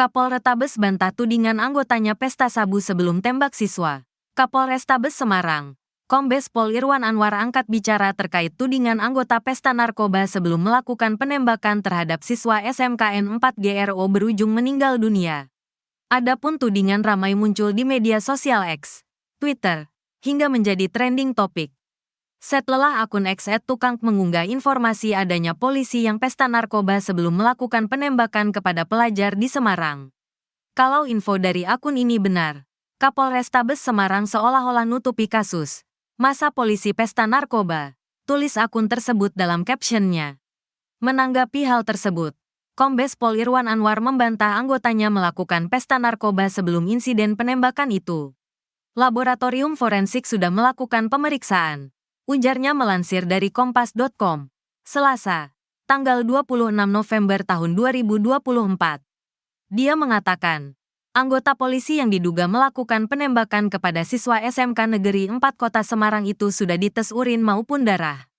Kapolrestabes bantah tudingan anggotanya pesta sabu sebelum tembak siswa. Kapolrestabes Semarang, Kombes Pol Irwan Anwar angkat bicara terkait tudingan anggota pesta narkoba sebelum melakukan penembakan terhadap siswa SMKN 4 GRO berujung meninggal dunia. Adapun tudingan ramai muncul di media sosial X, Twitter, hingga menjadi trending topik. Setelah akun X @tukang mengunggah informasi adanya polisi yang pesta narkoba sebelum melakukan penembakan kepada pelajar di Semarang. Kalau info dari akun ini benar, Kapolrestabes Semarang seolah-olah nutupi kasus masa polisi pesta narkoba, tulis akun tersebut dalam captionnya. Menanggapi hal tersebut, Kombes Pol Irwan Anwar membantah anggotanya melakukan pesta narkoba sebelum insiden penembakan itu. Laboratorium forensik sudah melakukan pemeriksaan, ujarnya melansir dari kompas.com, Selasa, tanggal 26 November tahun 2024. Dia mengatakan, anggota polisi yang diduga melakukan penembakan kepada siswa SMK Negeri 4 Kota Semarang itu sudah dites urin maupun darah.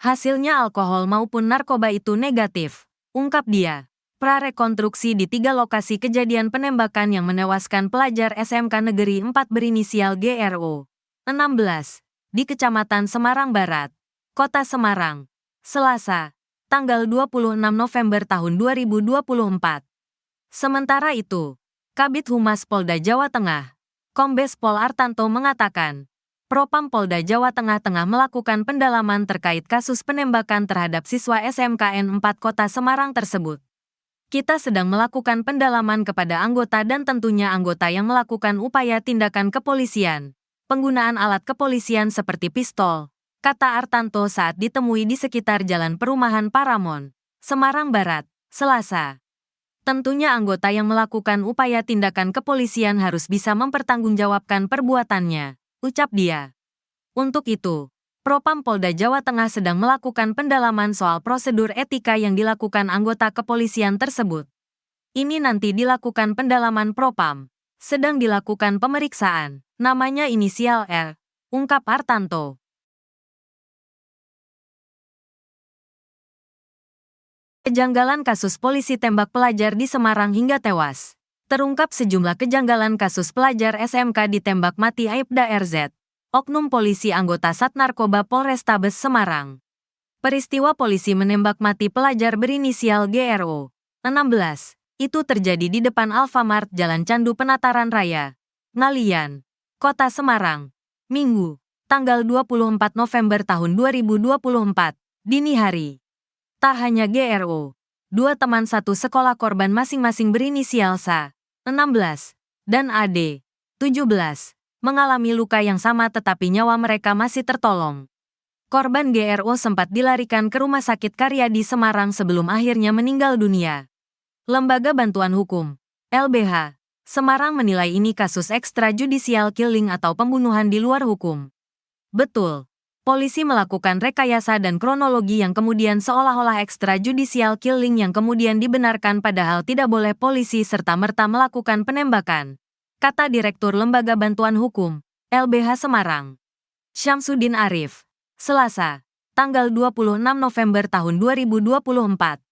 Hasilnya alkohol maupun narkoba itu negatif, ungkap dia. Prarekonstruksi di 3 lokasi kejadian penembakan yang menewaskan pelajar SMK Negeri 4 berinisial GRO, 16, di Kecamatan Semarang Barat, Kota Semarang, Selasa, tanggal 26 November tahun 2024. Sementara itu, Kabid Humas Polda Jawa Tengah, Kombes Pol Artanto mengatakan, Propam Polda Jawa Tengah tengah melakukan pendalaman terkait kasus penembakan terhadap siswa SMKN 4 Kota Semarang tersebut. Kita sedang melakukan pendalaman kepada anggota dan tentunya anggota yang melakukan upaya tindakan kepolisian, penggunaan alat kepolisian seperti pistol, kata Artanto saat ditemui di sekitar Jalan Perumahan Paramount, Semarang Barat, Selasa. Tentunya anggota yang melakukan upaya tindakan kepolisian harus bisa mempertanggungjawabkan perbuatannya, ucap dia. Untuk itu, Propam Polda Jawa Tengah sedang melakukan pendalaman soal prosedur etika yang dilakukan anggota kepolisian tersebut. Ini nanti dilakukan pendalaman Propam. Sedang dilakukan pemeriksaan, namanya inisial R, ungkap Artanto. Kejanggalan kasus polisi tembak pelajar di Semarang hingga tewas. Terungkap sejumlah kejanggalan kasus pelajar SMK ditembak mati Aibda RZ, oknum polisi anggota Sat Narkoba Polrestabes Semarang. Peristiwa polisi menembak mati pelajar berinisial GRO, 16, itu terjadi di depan Alfamart Jalan Candu Penataran Raya, Ngalian, Kota Semarang, Minggu, tanggal 24 November tahun 2024, dini hari. Tak hanya GRO, 2 teman satu sekolah korban masing-masing berinisial SA, 16, dan AD, 17, mengalami luka yang sama tetapi nyawa mereka masih tertolong. Korban GRO sempat dilarikan ke Rumah Sakit Karyadi Semarang sebelum akhirnya meninggal dunia. Lembaga Bantuan Hukum, LBH, Semarang menilai ini kasus extrajudicial killing atau pembunuhan di luar hukum. Betul, polisi melakukan rekayasa dan kronologi yang kemudian seolah-olah extrajudicial killing yang kemudian dibenarkan padahal tidak boleh polisi serta-merta melakukan penembakan, kata Direktur Lembaga Bantuan Hukum, LBH Semarang, Syamsuddin Arif, Selasa, tanggal 26 November tahun 2024.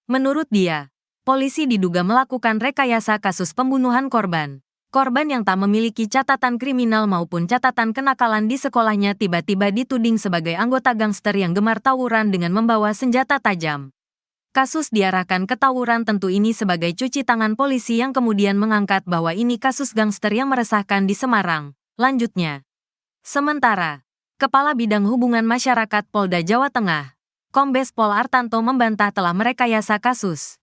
Menurut dia, polisi diduga melakukan rekayasa kasus pembunuhan korban. Korban yang tak memiliki catatan kriminal maupun catatan kenakalan di sekolahnya tiba-tiba dituding sebagai anggota gangster yang gemar tawuran dengan membawa senjata tajam. Kasus diarahkan ke tawuran tentu ini sebagai cuci tangan polisi yang kemudian mengangkat bahwa ini kasus gangster yang meresahkan di Semarang, lanjutnya. Sementara, Kepala Bidang Hubungan Masyarakat Polda Jawa Tengah, Kombes Pol Artanto membantah telah merekayasa kasus.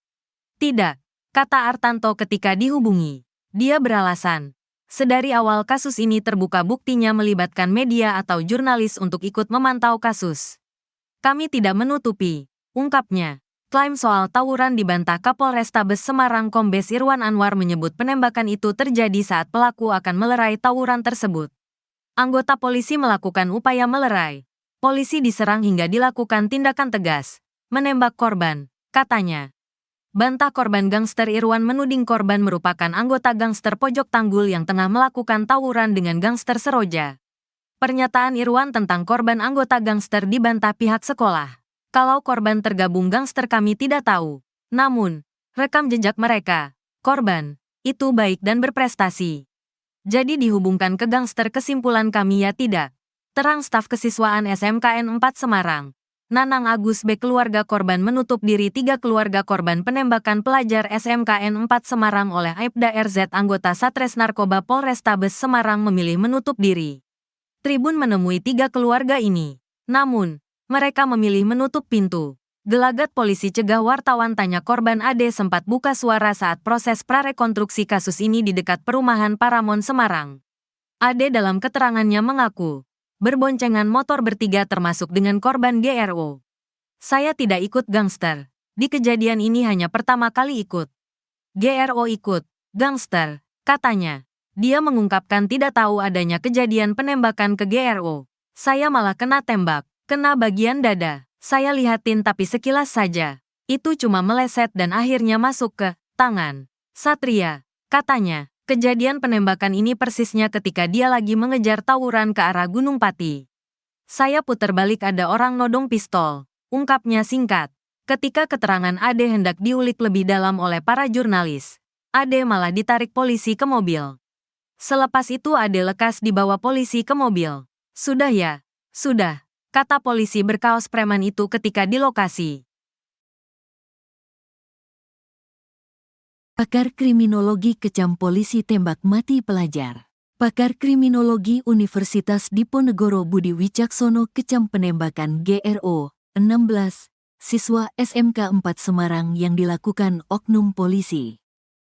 Tidak, kata Artanto ketika dihubungi. Dia beralasan, sedari awal kasus ini terbuka buktinya melibatkan media atau jurnalis untuk ikut memantau kasus. Kami tidak menutupi, ungkapnya. Klaim soal tawuran dibantah Kapolrestabes Semarang Kombes Irwan Anwar menyebut penembakan itu terjadi saat pelaku akan melerai tawuran tersebut. Anggota polisi melakukan upaya melerai. Polisi diserang hingga dilakukan tindakan tegas, menembak korban, katanya. Bantah korban gangster Irwan menuding korban merupakan anggota gangster Pojok Tanggul yang tengah melakukan tawuran dengan gangster Seroja. Pernyataan Irwan tentang korban anggota gangster dibantah pihak sekolah. Kalau korban tergabung gangster kami tidak tahu. Namun, rekam jejak mereka, korban itu baik dan berprestasi. Jadi dihubungkan ke gangster, kesimpulan kami ya tidak. Terang staf kesiswaan SMKN 4 Semarang. Nanang Agus B. Keluarga korban menutup diri. 3 keluarga korban penembakan pelajar SMKN 4 Semarang oleh Aibda RZ anggota Satres Narkoba Polrestabes Semarang memilih menutup diri. Tribun menemui 3 keluarga ini. Namun, mereka memilih menutup pintu. Gelagat polisi cegah wartawan tanya korban. Ade sempat buka suara saat proses prarekonstruksi kasus ini di dekat perumahan Paramount Semarang. Ade dalam keterangannya mengaku berboncengan motor bertiga termasuk dengan korban GRO. Saya tidak ikut gangster. Di kejadian ini hanya pertama kali ikut. GRO ikut gangster, katanya. Dia mengungkapkan tidak tahu adanya kejadian penembakan ke GRO. Saya malah kena tembak, kena bagian dada. Saya lihatin tapi sekilas saja. Itu cuma meleset dan akhirnya masuk ke tangan Satria, katanya. Kejadian penembakan ini persisnya ketika dia lagi mengejar tawuran ke arah Gunung Pati. Saya putar balik ada orang nodong pistol, ungkapnya singkat. Ketika keterangan Ade hendak diulik lebih dalam oleh para jurnalis, Ade malah ditarik polisi ke mobil. Selepas itu Ade lekas dibawa polisi ke mobil. Sudah ya, sudah, kata polisi berkaos preman itu ketika di lokasi. Pakar kriminologi kecam polisi tembak mati pelajar. Pakar kriminologi Universitas Diponegoro Budi Wicaksono kecam penembakan GRO 16 siswa SMK 4 Semarang yang dilakukan oknum polisi.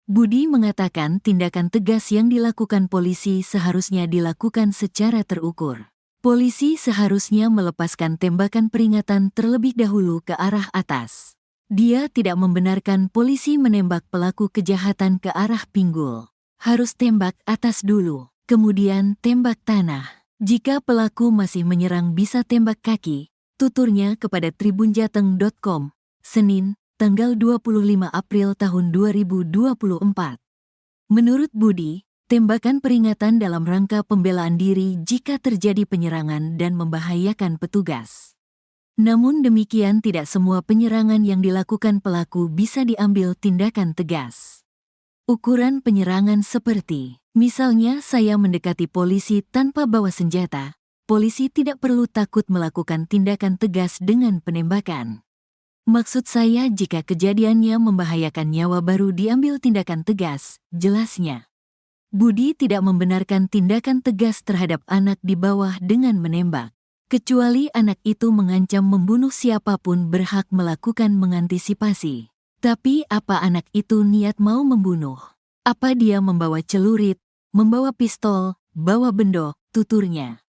Budi mengatakan tindakan tegas yang dilakukan polisi seharusnya dilakukan secara terukur. Polisi seharusnya melepaskan tembakan peringatan terlebih dahulu ke arah atas. Dia tidak membenarkan polisi menembak pelaku kejahatan ke arah pinggul. Harus tembak atas dulu, kemudian tembak tanah. Jika pelaku masih menyerang bisa tembak kaki, tuturnya kepada tribunjateng.com, Senin, tanggal 25 April tahun 2024. Menurut Budi, tembakan peringatan dalam rangka pembelaan diri jika terjadi penyerangan dan membahayakan petugas. Namun demikian tidak semua penyerangan yang dilakukan pelaku bisa diambil tindakan tegas. Ukuran penyerangan seperti, misalnya saya mendekati polisi tanpa bawa senjata, polisi tidak perlu takut melakukan tindakan tegas dengan penembakan. Maksud saya jika kejadiannya membahayakan nyawa baru diambil tindakan tegas, jelasnya. Budi tidak membenarkan tindakan tegas terhadap anak di bawah dengan menembak. Kecuali anak itu mengancam membunuh siapapun berhak melakukan mengantisipasi. Tapi apa anak itu niat mau membunuh? Apa dia membawa celurit, membawa pistol, bawa bendok, tuturnya?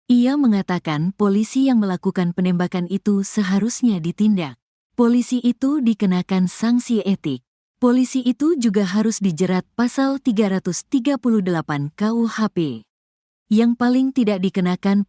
Ia mengatakan polisi yang melakukan penembakan itu seharusnya ditindak. Polisi itu dikenakan sanksi etik. Polisi itu juga harus dijerat pasal 338 KUHP. Yang paling tidak dikenakan